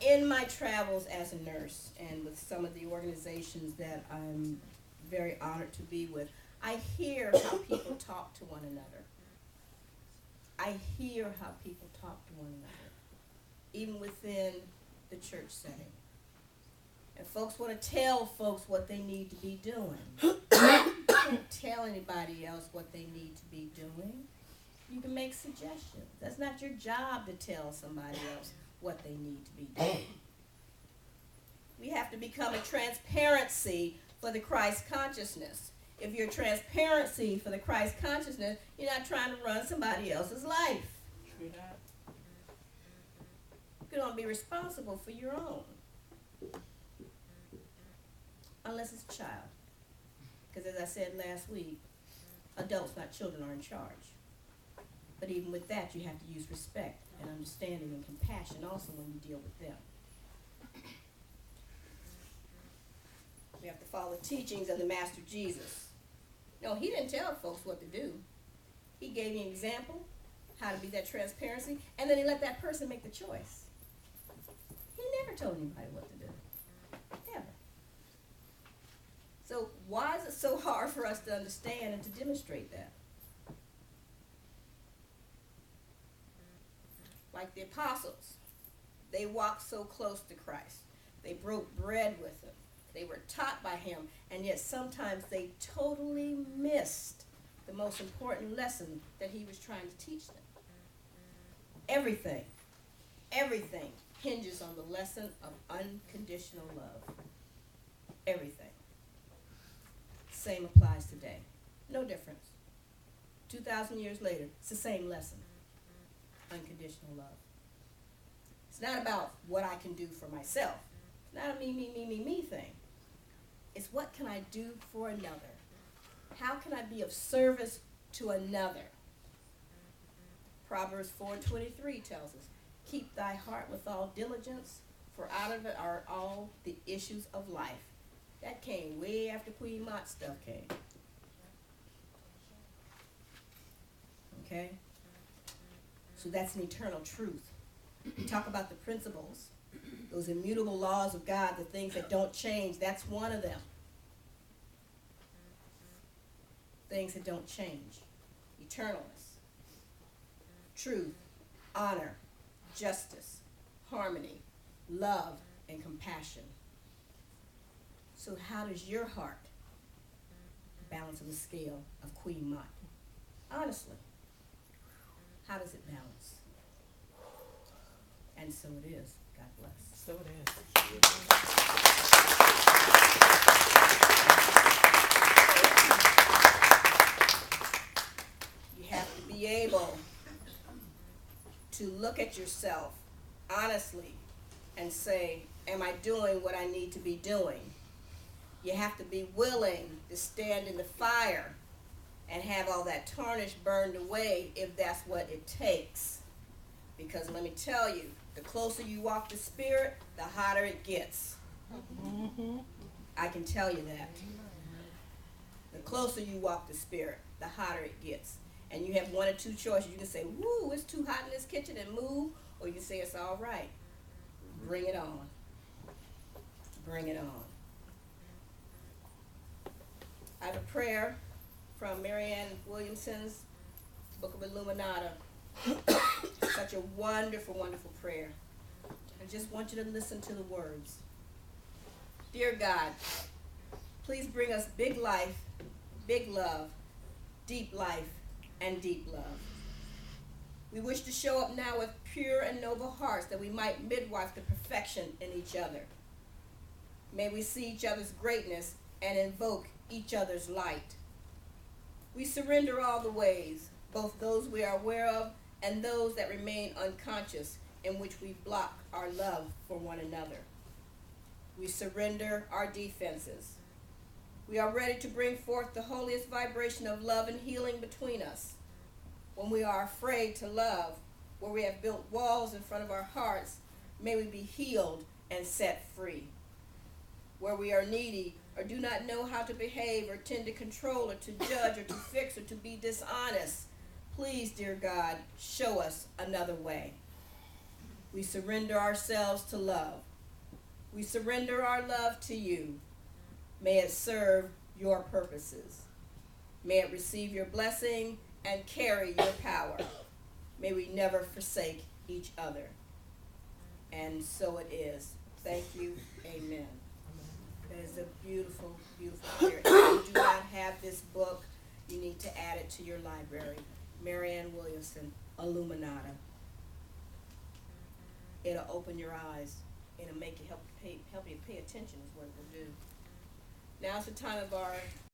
In my travels as a nurse and with some of the organizations that I'm very honored to be with, I hear how people talk to one another. I hear how people talk to one another, even within the church setting. And folks want to tell folks what they need to be doing. You can't tell anybody else what they need to be doing. You can make suggestions. That's not your job to tell somebody else what they need to be doing. We have to become a transparency for the Christ consciousness. If you're transparency for the Christ consciousness, you're not trying to run somebody else's life. True that. You don't be responsible for your own. Unless it's a child. Because as I said last week, adults, not children, are in charge. But even with that, you have to use respect and understanding and compassion also when you deal with them. We have to follow the teachings of the Master Jesus. No, he didn't tell folks what to do. He gave you an example, how to be that transparency, and then he let that person make the choice. He never told anybody what to do. Ever. So why is it so hard for us to understand and to demonstrate that? Like the apostles, they walked so close to Christ. They broke bread with him. They were taught by him, and yet sometimes they totally missed the most important lesson that he was trying to teach them. Everything hinges on the lesson of unconditional love. Everything. Same applies today. No difference. 2,000 years later, it's the same lesson. Unconditional love. It's not about what I can do for myself. It's not a me thing. It's what can I do for another? How can I be of service to another? Proverbs 4:23 tells us, keep thy heart with all diligence, for out of it are all the issues of life. That came way after Queen Mott stuff came. Okay? So that's an eternal truth. We talk about the principles, those immutable laws of God, the things that don't change. That's one of them. Things that don't change. Eternalness, truth, honor, justice, harmony, love, and compassion. So how does your heart balance on the scale of Queen Mott? Honestly, how does it balance? And so it is. God bless. So it is. You have to be able to look at yourself honestly and say, am I doing what I need to be doing? You have to be willing to stand in the fire and have all that tarnish burned away if that's what it takes. Because let me tell you, the closer you walk the Spirit, the hotter it gets. Mm-hmm. I can tell you that. The closer you walk the Spirit, the hotter it gets. And you have one or two choices. You can say, woo, it's too hot in this kitchen and move, or you can say it's all right. Bring it on. Bring it on. I have a prayer from Marianne Williamson's Book of Illuminata. Such a wonderful, wonderful prayer. I just want you to listen to the words. Dear God, please bring us big life, big love, deep life, and deep love. We wish to show up now with pure and noble hearts that we might midwife the perfection in each other. May we see each other's greatness and invoke each other's light. We surrender all the ways, both those we are aware of and those that remain unconscious, in which we block our love for one another. We surrender our defenses. We are ready to bring forth the holiest vibration of love and healing between us. When we are afraid to love, where we have built walls in front of our hearts, may we be healed and set free. Where we are needy or do not know how to behave or tend to control or to judge or to fix or to be dishonest, please, dear God, show us another way. We surrender ourselves to love. We surrender our love to you. May it serve your purposes. May it receive your blessing and carry your power. May we never forsake each other. And so it is. Thank you. Amen. That is a beautiful, beautiful prayer. If you do not have this book, you need to add it to your library. Marianne Williamson, Illuminata. It'll open your eyes. It'll make you help you pay attention is what it will do. Now it's the time of our